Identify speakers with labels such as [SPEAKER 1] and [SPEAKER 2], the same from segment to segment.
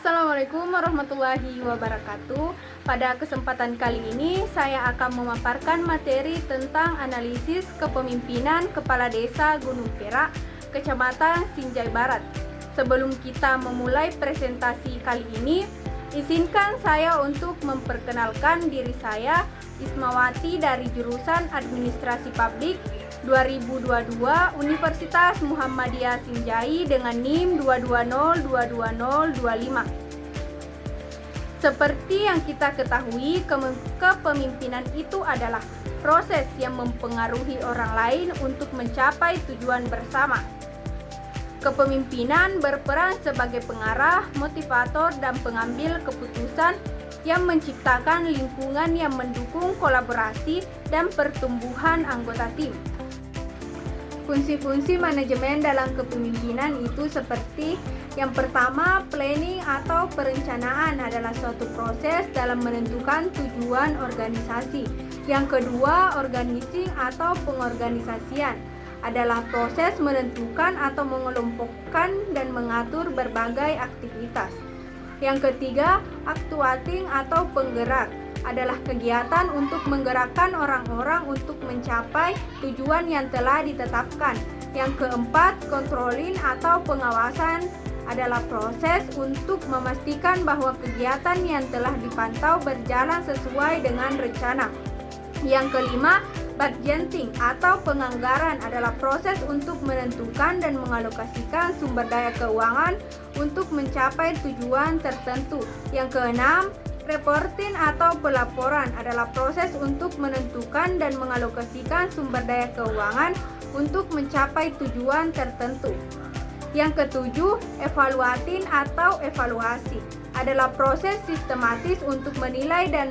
[SPEAKER 1] Assalamualaikum warahmatullahi wabarakatuh. Pada kesempatan kali ini saya akan memaparkan materi tentang analisis kepemimpinan Kepala Desa Gunung Perak, Kecamatan Sinjai Barat. Sebelum kita memulai presentasi kali ini, izinkan saya untuk memperkenalkan diri saya, Ismawati dari jurusan Administrasi Publik 2022 Universitas Muhammadiyah Sinjai dengan NIM 220220025. Seperti yang kita ketahui, kepemimpinan itu adalah proses yang mempengaruhi orang lain untuk mencapai tujuan bersama. Kepemimpinan berperan sebagai pengarah, motivator, dan pengambil keputusan yang menciptakan lingkungan yang mendukung kolaborasi dan pertumbuhan anggota tim. Fungsi-fungsi manajemen dalam kepemimpinan itu seperti yang pertama, planning atau perencanaan adalah suatu proses dalam menentukan tujuan organisasi. Yang kedua, organizing atau pengorganisasian adalah proses menentukan atau mengelompokkan dan mengatur berbagai aktivitas. Yang ketiga, actuating atau penggerak adalah kegiatan untuk menggerakkan orang-orang untuk mencapai tujuan yang telah ditetapkan. Yang keempat, controlling atau pengawasan adalah proses untuk memastikan bahwa kegiatan yang telah dipantau berjalan sesuai dengan rencana. Yang kelima, budgeting atau penganggaran adalah proses untuk menentukan dan mengalokasikan sumber daya keuangan untuk mencapai tujuan tertentu. Yang keenam, reporting atau pelaporan adalah proses untuk menentukan dan mengalokasikan sumber daya keuangan untuk mencapai tujuan tertentu. Yang ketujuh, evaluating atau evaluasi adalah proses sistematis untuk menilai dan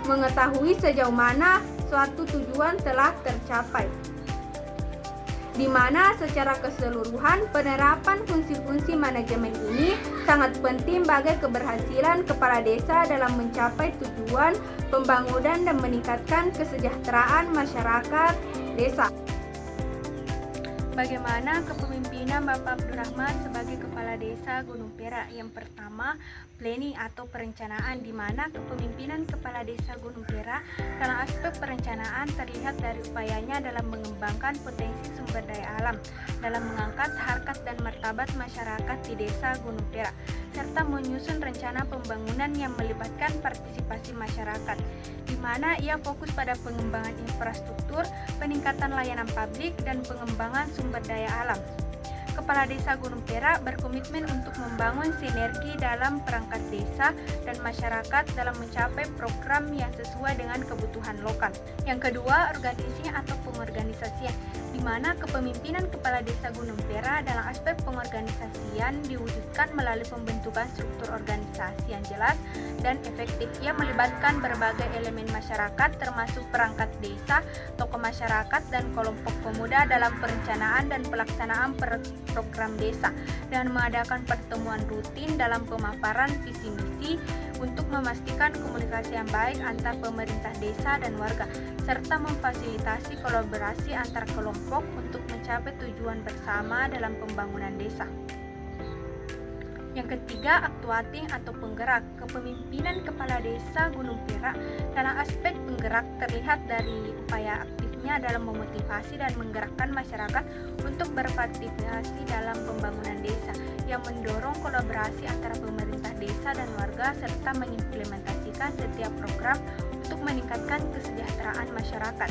[SPEAKER 1] mengetahui sejauh mana suatu tujuan telah tercapai, di mana secara keseluruhan penerapan fungsi-fungsi manajemen ini sangat penting bagi keberhasilan kepala desa dalam mencapai tujuan pembangunan dan meningkatkan kesejahteraan masyarakat desa. Bagaimana kepemimpinan Bapak Abdurrahman sebagai Kepala Desa Gunung Perak? Yang pertama, planning atau perencanaan, di mana kepemimpinan Kepala Desa Gunung Perak dalam aspek perencanaan terlihat dari upayanya dalam mengembangkan potensi sumber daya alam, dalam mengangkat harkat dan martabat masyarakat di Desa Gunung Perak, serta menyusun rencana pembangunan yang melibatkan partisipasi masyarakat, di mana ia fokus pada pengembangan infrastruktur, peningkatan layanan publik, dan pengembangan sumber daya alam. Kepala Desa Gunung Perak berkomitmen untuk membangun sinergi dalam perangkat desa dan masyarakat dalam mencapai program yang sesuai dengan kebutuhan lokal. Yang kedua, organisasi atau pengorganisasian, di mana kepemimpinan Kepala Desa Gunung Perak dalam aspek pengorganisasian diwujudkan melalui pembentukan struktur organisasi yang jelas dan efektif. Ia melibatkan berbagai elemen masyarakat termasuk perangkat desa, tokoh masyarakat, dan kelompok pemuda dalam perencanaan dan pelaksanaan program desa, dan mengadakan pertemuan rutin dalam pemaparan visi misi untuk memastikan komunikasi yang baik antar pemerintah desa dan warga, serta memfasilitasi kolaborasi antar kelompok untuk mencapai tujuan bersama dalam pembangunan desa. Yang ketiga, actuating atau penggerak. Kepemimpinan Kepala Desa Gunung Perak dalam aspek penggerak terlihat dari upaya aktifnya dalam memotivasi dan menggerakkan masyarakat untuk berpartisipasi dalam pembangunan desa, yang mendorong kolaborasi antara pemerintah desa dan warga, serta mengimplementasikan setiap program untuk meningkatkan kesejahteraan masyarakat.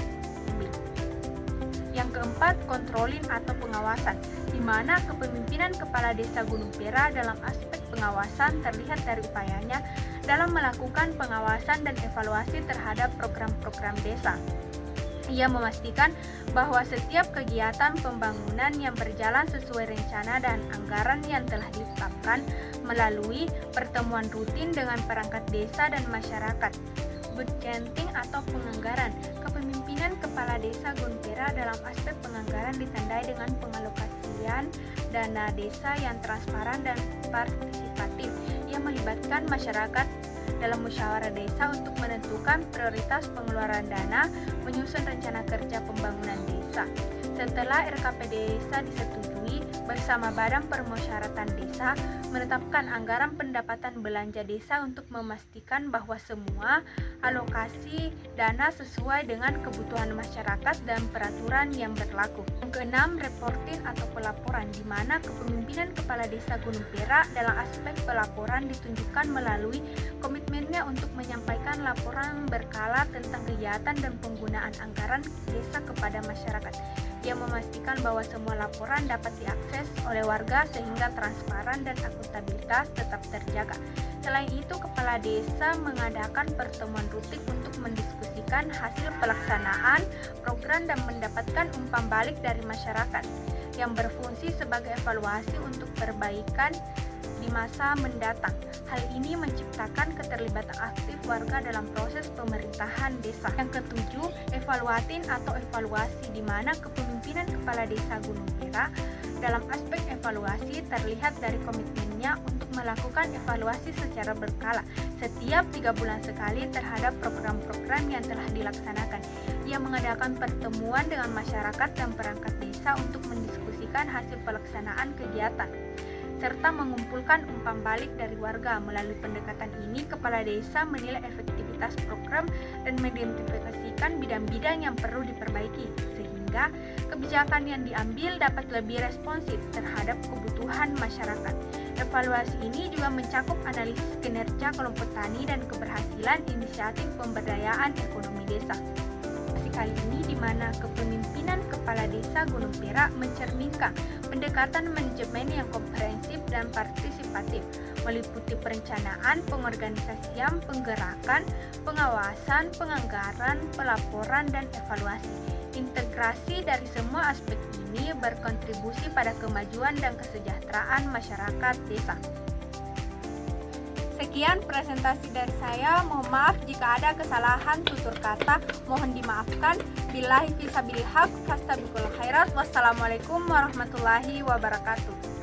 [SPEAKER 1] Yang keempat, controlling atau pengawasan, di mana kepemimpinan Kepala Desa Gunung Perak dalam aspek pengawasan terlihat dari upayanya dalam melakukan pengawasan dan evaluasi terhadap program-program desa. Ia memastikan bahwa setiap kegiatan pembangunan yang berjalan sesuai rencana dan anggaran yang telah ditetapkan melalui pertemuan rutin dengan perangkat desa dan masyarakat. Budgeting atau penganggaran. Kepemimpinan Kepala Desa Gunung Perak dalam aspek penganggaran ditandai dengan pengalokasian dana desa yang transparan dan partisipatif, yang melibatkan masyarakat dalam musyawarah desa untuk menentukan prioritas pengeluaran dana, menyusun rencana kerja pembangunan desa. Setelah RKP desa disetujui, bersama Badan Permusyawaratan Desa menetapkan anggaran pendapatan belanja desa untuk memastikan bahwa semua alokasi dana sesuai dengan kebutuhan masyarakat dan peraturan yang berlaku. Yang keenam, reporting atau pelaporan, di mana kepemimpinan Kepala Desa Gunung Perak dalam aspek pelaporan ditunjukkan melalui komitmennya untuk menyampaikan laporan berkala tentang kegiatan dan penggunaan anggaran desa kepada masyarakat, yang memastikan bahwa semua laporan dapat diakses oleh warga sehingga transparan dan akuntabilitas tetap terjaga. Selain itu, Kepala Desa mengadakan pertemuan rutin untuk mendiskusikan hasil pelaksanaan program dan mendapatkan umpan balik dari masyarakat, yang berfungsi sebagai evaluasi untuk perbaikan di masa mendatang. Hal ini menciptakan keterlibatan aktif warga dalam proses pemerintahan desa. Yang ketujuh, evaluatin atau evaluasi, di mana kepemimpinan Kepala Desa Gunung Perak dalam aspek evaluasi terlihat dari komitmennya untuk melakukan evaluasi secara berkala setiap 3 bulan sekali terhadap program-program yang telah dilaksanakan. Ia mengadakan pertemuan dengan masyarakat dan perangkat desa untuk mendiskusikan hasil pelaksanaan kegiatan serta mengumpulkan umpan balik dari warga. Melalui pendekatan ini, Kepala Desa menilai efektivitas program dan mengidentifikasikan bidang-bidang yang perlu diperbaiki, sehingga kebijakan yang diambil dapat lebih responsif terhadap kebutuhan masyarakat. Evaluasi ini juga mencakup analisis kinerja kelompok tani dan keberhasilan inisiatif pemberdayaan ekonomi desa. Kali ini di mana kepemimpinan Kepala Desa Gunung Perak mencerminkan pendekatan manajemen yang komprehensif dan partisipatif, meliputi perencanaan, pengorganisasian, penggerakan, pengawasan, penganggaran, pelaporan, dan evaluasi. Integrasi dari semua aspek ini berkontribusi pada kemajuan dan kesejahteraan masyarakat desa. Sekian presentasi dari saya. Mohon maaf jika ada kesalahan tutur kata, mohon dimaafkan. Billahi fisabilil haq, fastabiqul khairat. Wassalamualaikum warahmatullahi wabarakatuh.